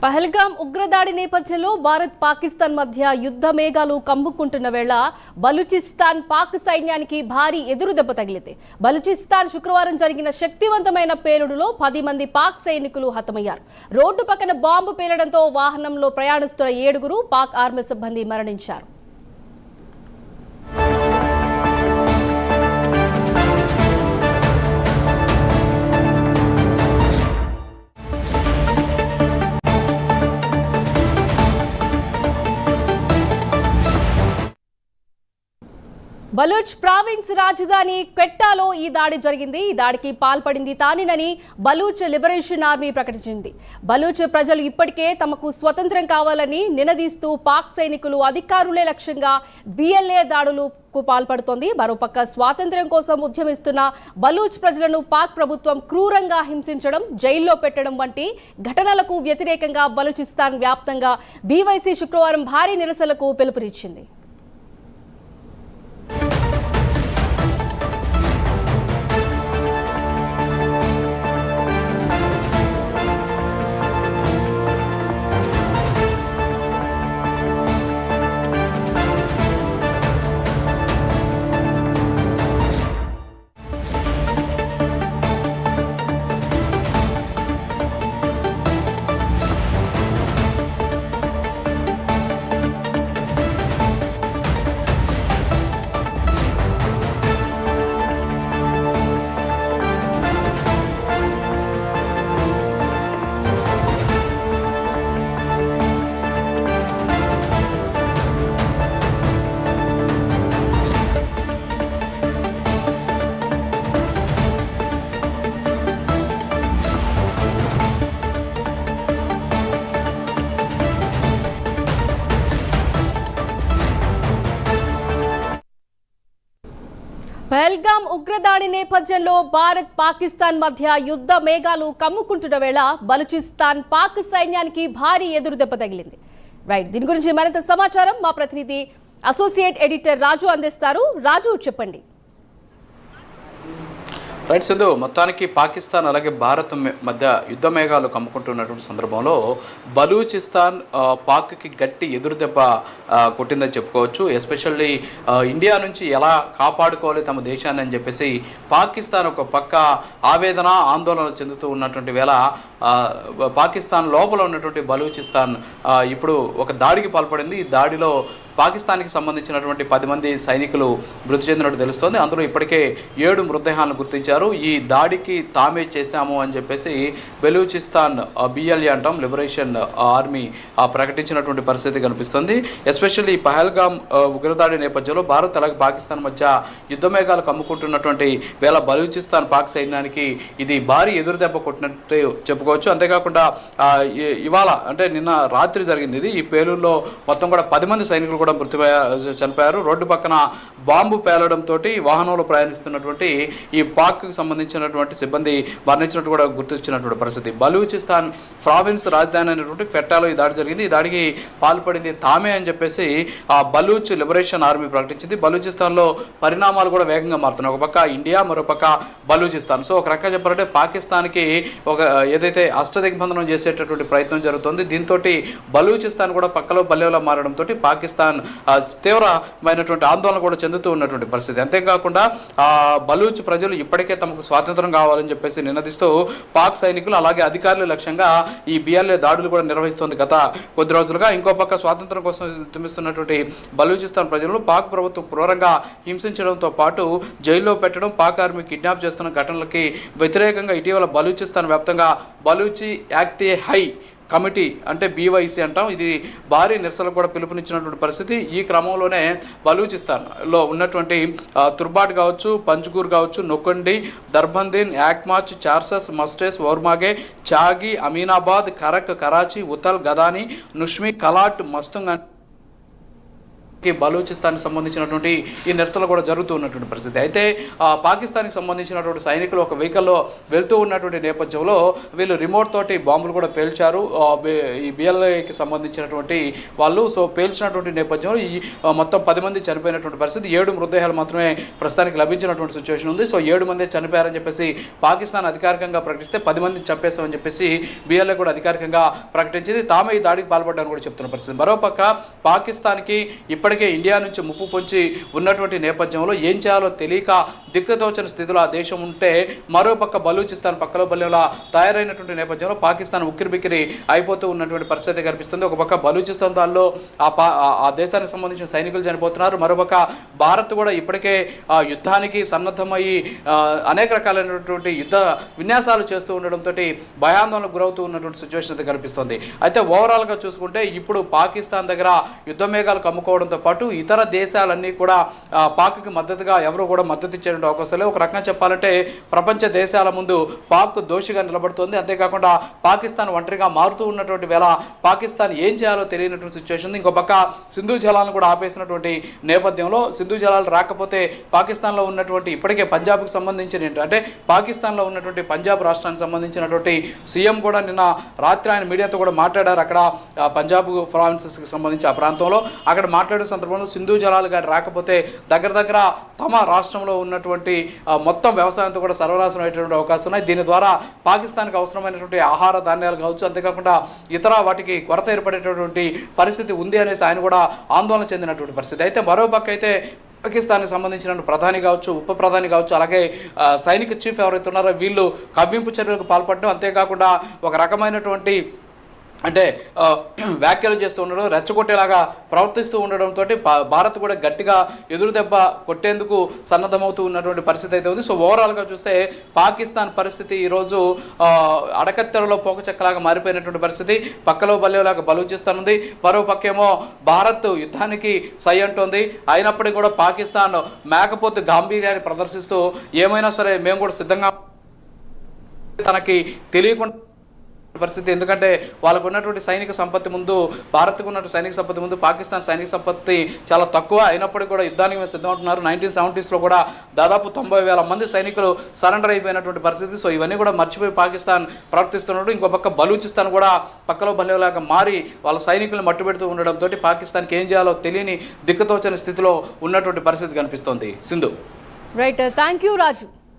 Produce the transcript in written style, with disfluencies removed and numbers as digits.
పహల్గాం ఉగ్రదాడి నేపథ్యంలో భారత్ పాకిస్తాన్ మధ్య యుద్ధ మేఘాలు కమ్ముకుంటున్న వేళ బలూచిస్తాన్ పాక్ సైన్యానికి భారీ ఎదురుదెబ్బ తగిలింది. బలూచిస్తాన్ శుక్రవారం జరిగిన శక్తివంతమైన పేలుడులో 10 మంది పాక్ సైనికులు హతమయ్యారు. రోడ్డు పక్కన బాంబు పేలడంతో వాహనంలో ప్రయాణిస్తున్న 7 పాక్ ఆర్మీ సిబ్బంది మరణించారు. బలూచ్ ప్రావిన్స్ రాజధాని క్వెట్టాలో ఈ దాడి జరిగింది. ఈ దాడికి పాల్పడింది తానేనని బలూచ్ లిబరేషన్ ఆర్మీ ప్రకటించింది. బలూచ్ ప్రజలు ఇప్పటికే తమకు స్వతంత్రం కావాలని నినదీస్తూ పాక్ సైనికులు అధికారులే లక్ష్యంగా బిఎల్ఏ దాడులకు పాల్పడుతోంది. మరోపక్క స్వాతంత్ర్యం కోసం ఉద్యమిస్తున్న బలూచ్ ప్రజలను పాక్ ప్రభుత్వం క్రూరంగా హింసించడం, జైల్లో పెట్టడం వంటి ఘటనలకు వ్యతిరేకంగా బలూచిస్తాన్ వ్యాప్తంగా బీవైసీ శుక్రవారం భారీ నిరసనలకు పిలుపునిచ్చింది. పహల్గాం ఉగ్రదాడి నేపథ్యంలో భారత్ పాకిస్తాన్ మధ్య యుద్ధ మేఘాలు కమ్ముకుంటున్న వేళ బలూచిస్తాన్ పాక్ సైన్యానికి భారీ ఎదురుదెబ్బ తగిలింది. రైట్, దీని గురించి మరింత సమాచారం మా ప్రతినిధి అసోసియేట్ ఎడిటర్ రాజు అందిస్తారు. రాజు, చెప్పండి. రైట్ సింధు, మొత్తానికి పాకిస్తాన్ అలాగే భారత్ మధ్య యుద్ధ మేఘాలు కమ్ముకుంటున్నటువంటి సందర్భంలో బలూచిస్తాన్ పాక్కి గట్టి ఎదురుదెబ్బ కొట్టిందని చెప్పుకోవచ్చు. ఎస్పెషల్లీ ఇండియా నుంచి ఎలా కాపాడుకోవాలి తమ దేశాన్ని అని చెప్పేసి పాకిస్తాన్ ఒక పక్క ఆవేదన ఆందోళన చెందుతూ ఉన్నటువంటి వేళ పాకిస్తాన్ లోపల ఉన్నటువంటి బలూచిస్తాన్ ఇప్పుడు ఒక దాడికి పాల్పడింది. ఈ దాడిలో పాకిస్తాన్కి సంబంధించినటువంటి 10 మంది సైనికులు మృతి చెందినట్టు తెలుస్తోంది. అందులో ఇప్పటికే 7 మృతదేహాలను గుర్తించారు. ఈ దాడికి తామే చేశాము అని చెప్పేసి బలూచిస్తాన్ బిఎల్ఏ అంటాం, లిబరేషన్ ఆర్మీ ప్రకటించినటువంటి పరిస్థితి కనిపిస్తుంది. ఎస్పెషల్లీ పహల్గాం ఉగ్రదాడి నేపథ్యంలో భారత్ అలాగే పాకిస్తాన్ మధ్య యుద్ధమేఘాలు కమ్ముకుంటున్నటువంటి వేళ బలూచిస్తాన్ పాక్ సైన్యానికి ఇది భారీ ఎదురుదెబ్బ కొట్టినట్టు చెప్పుకోవచ్చు. అంతేకాకుండా ఇవాళ అంటే నిన్న రాత్రి జరిగింది ఇది. ఈ పేలుల్లో మొత్తం కూడా 10 మంది సైనికులు చనిపోయారు. రోడ్డు పక్కన బాంబు పేలడంతో వాహనంలో ప్రయాణిస్తున్నటువంటి ఈ పాక్కి సంబంధించినటువంటి సిబ్బంది మరణించినట్టు కూడా గుర్తించినటువంటి పరిస్థితి. బలూచిస్తాన్ ప్రావిన్స్ రాజధాని అయినటువంటి క్వెట్టాలో ఈ దాడి జరిగింది. ఈ దాడికి పాల్పడింది తామే అని చెప్పేసి ఆ బలూచ్ లిబరేషన్ ఆర్మీ ప్రకటించింది. బలూచిస్తాన్లో పరిణామాలు కూడా వేగంగా మారుతున్నాయి. ఒక పక్క ఇండియా, మరోపక్క బలూచిస్తాన్. సో ఒక రకంగా చెప్పాలంటే పాకిస్తాన్కి ఒక ఏదైతే అష్టదిగ్బంధనం చేసేటటువంటి ప్రయత్నం జరుగుతుంది. దీంతో బలూచిస్తాన్ కూడా పక్కలో బల్లెలో మారడంతో పాకిస్తాన్ తీవ్రమైనటువంటి ఆందోళన కూడా చెందుతూ ఉన్నటువంటి పరిస్థితి. అంతేకాకుండా బలూచ్ ప్రజలు ఇప్పటికే తమకు స్వాతంత్రం కావాలని చెప్పేసి నినదిస్తూ పాక్ సైనికులు అలాగే అధికారుల లక్ష్యంగా ఈ బిఎల్ఏ దాడులు కూడా నిర్వహిస్తోంది గత కొద్ది రోజులుగా. ఇంకో పక్క స్వాతంత్రం కోసం తుమ్మిస్తున్నటువంటి బలూచిస్తాన్ ప్రజలను పాక్ ప్రభుత్వం క్రూరంగా హింసించడంతో పాటు జైల్లో పెట్టడం, పాక్ ఆర్మీ కిడ్నాప్ చేస్తున్న ఘటనలకి వ్యతిరేకంగా ఇటీవల బలూచిస్తాన్ వ్యాప్తంగా బలూచి యాక్ట్ హై కమిటీ అంటే బీవైసీ అంటాం, ఇది భారీ నిరసనకు కూడా పిలుపునిచ్చినటువంటి పరిస్థితి. ఈ క్రమంలోనే బలూచిస్తాన్లో ఉన్నటువంటి తుర్బాట్ కావచ్చు, పంజ్గూర్ కావచ్చు, నొకండి, దర్బందీన్, యాక్మాచ్, చార్సస్, మస్టేస్, ఓర్మాగే, చాగి, అమీనాబాద్, కరక్, కరాచీ, ఉతల్, గదాని, నుష్మి, కలాట్, మస్తుంగ్ బలూచిస్తాన్కి సంబంధించినటువంటి ఈ నిరసనలు కూడా జరుగుతూ ఉన్నటువంటి పరిస్థితి. అయితే పాకిస్తాన్కి సంబంధించినటువంటి సైనికులు ఒక వెహికల్లో వెళ్తూ ఉన్నటువంటి నేపథ్యంలో వీళ్ళు రిమోట్ తోటి బాంబులు కూడా పేల్చారు ఈ బిఎల్ఏకి సంబంధించినటువంటి వాళ్ళు. సో పేల్చినటువంటి నేపథ్యంలో ఈ మొత్తం 10 మంది చనిపోయినటువంటి పరిస్థితి. 7 మృతదేహాలు మాత్రమే ప్రస్తుతానికి లభించినటువంటి సిచ్యువేషన్ ఉంది. సో 7 మంది చనిపోయారని చెప్పేసి పాకిస్తాన్ అధికారికంగా ప్రకటిస్తే 10 మంది చంపేశామని చెప్పేసి బిఎల్ఏ కూడా అధికారికంగా ప్రకటించింది. తామే ఈ దాడికి పాల్పడ్డారని కూడా చెప్తున్న పరిస్థితి. మరోపక్క పాకిస్తాన్కి ఇప్పటికే ఇండియా నుంచి ముప్పు పొంచి ఉన్నటువంటి నేపథ్యంలో ఏం చేయాలో తెలియక దిక్కుతోచని స్థితిలో ఆ దేశం ఉంటే, మరోపక్క బలూచిస్తాన్ పక్కలో బల్లెలా తయారైనటువంటి నేపథ్యంలో పాకిస్తాన్ ఉక్కిరిబిక్కిరి అయిపోతూ ఉన్నటువంటి పరిస్థితి కనిపిస్తుంది. ఒక పక్క బలూచిస్తాన్ దానిలో ఆ దేశానికి సంబంధించిన సైనికులు చనిపోతున్నారు. మరోపక్క భారత్ కూడా ఇప్పటికే యుద్ధానికి సన్నద్ధమయ్యి అనేక రకాలైనటువంటి యుద్ధ విన్యాసాలు చేస్తూ ఉండడంతో భయాందోళనకు గురవుతూ ఉన్నటువంటి సిచ్యువేషన్ అయితే కనిపిస్తుంది. అయితే ఓవరాల్గా చూసుకుంటే ఇప్పుడు పాకిస్తాన్ దగ్గర యుద్ధ మేఘాలు కమ్ముకోవడంతో పాటు ఇతర దేశాలన్నీ కూడా పాక్కి మద్దతుగా ఎవరు కూడా మద్దతు ఇచ్చే అవకాశం లేదు. ఒక రకంగా చెప్పాలంటే ప్రపంచ దేశాల ముందు పాక్ దోషిగా నిలబడుతోంది. అంతేకాకుండా పాకిస్తాన్ ఒంటరిగా మారుతూ ఉన్నటువంటి వేళ పాకిస్తాన్ ఏం చేయాలో తెలియనటువంటి సిచ్యువేషన్ ఉంది. ఇంకో పక్క సింధు జలాలను కూడా ఆపేసినటువంటి నేపథ్యంలో సింధు జలాలు రాకపోతే పాకిస్తాన్లో ఉన్నటువంటి ఇప్పటికే పంజాబ్కి సంబంధించిన అంటే పాకిస్తాన్లో ఉన్నటువంటి పంజాబ్ రాష్ట్రానికి సంబంధించినటువంటి సీఎం కూడా నిన్న రాత్రి ఆయన మీడియాతో కూడా మాట్లాడారు. అక్కడ పంజాబ్ ప్రావిన్సెస్కి సంబంధించి ఆ ప్రాంతంలో అక్కడ మాట్లాడే సందర్భంలో సింధు జలాలు కానీ రాకపోతే దగ్గర తమ రాష్ట్రంలో ఉన్నటువంటి మొత్తం వ్యవసాయంతో కూడా సర్వనాశనం అయ్యేటువంటి అవకాశం ఉన్నాయి. దీని ద్వారా పాకిస్తాన్కి అవసరమైనటువంటి ఆహార ధాన్యాలు కావచ్చు, అంతేకాకుండా ఇతర వాటికి కొరత ఏర్పడేటటువంటి పరిస్థితి ఉంది అనేసి ఆయన కూడా ఆందోళన చెందినటువంటి పరిస్థితి. అయితే మరోపక్క అయితే పాకిస్తాన్కి సంబంధించిన ప్రధాని కావచ్చు, ఉప ప్రధాని కావచ్చు, అలాగే సైనిక చీఫ్ ఎవరైతే ఉన్నారో వీళ్ళు కవ్వింపు చర్యలకు పాల్పడడం, అంతేకాకుండా ఒక రకమైనటువంటి అంటే వ్యాఖ్యలు చేస్తూ ఉండడం, రెచ్చగొట్టేలాగా ప్రవర్తిస్తూ ఉండడంతో భారత్ కూడా గట్టిగా ఎదురు దెబ్బ కొట్టేందుకు సన్నద్ధమవుతూ ఉన్నటువంటి పరిస్థితి అయితే ఉంది. సో ఓవరాల్గా చూస్తే పాకిస్తాన్ పరిస్థితి ఈరోజు అడకత్తెరలో పోకచెక్కలాగా మారిపోయినటువంటి పరిస్థితి. పక్కలో బల్లేలాగా బలూచిస్తాన్ ఉంది, మరో పక్కేమో భారత్ యుద్ధానికి సై అంటోంది. అయినప్పటికీ కూడా పాకిస్తాన్ మేకపోతు గాంభీర్యాన్ని ప్రదర్శిస్తూ ఏమైనా సరే మేము కూడా సిద్ధంగా తనకి తెలియకుండా పరిస్థితి. ఎందుకంటే వాళ్ళకు ఉన్నటువంటి సైనిక సంపత్తి ముందు, భారత్కు ఉన్నటువంటి సైనిక సంపత్తి ముందు పాకిస్తాన్ సైనిక సంపత్తి చాలా తక్కువ. అయినప్పటికీ కూడా యుద్ధానికి మేము సిద్ధం అంటున్నారు. 1970s కూడా దాదాపు 90,000 మంది సైనికులు సరెండర్ అయిపోయినటువంటి పరిస్థితి. సో ఇవన్నీ కూడా మర్చిపోయి పాకిస్తాన్ ప్రవర్తిస్తున్నట్టు. ఇంకో పక్క బలూచిస్తాన్ కూడా పక్కలో బల్లేలాగా మారి వాళ్ళ సైనికులను మట్టుబెడుతూ ఉండడంతో పాకిస్తాన్కి ఏం చేయాలో తెలియని దిక్కుతోచని స్థితిలో ఉన్నటువంటి పరిస్థితి కనిపిస్తోంది. Sindhu. Right, thank you Raju.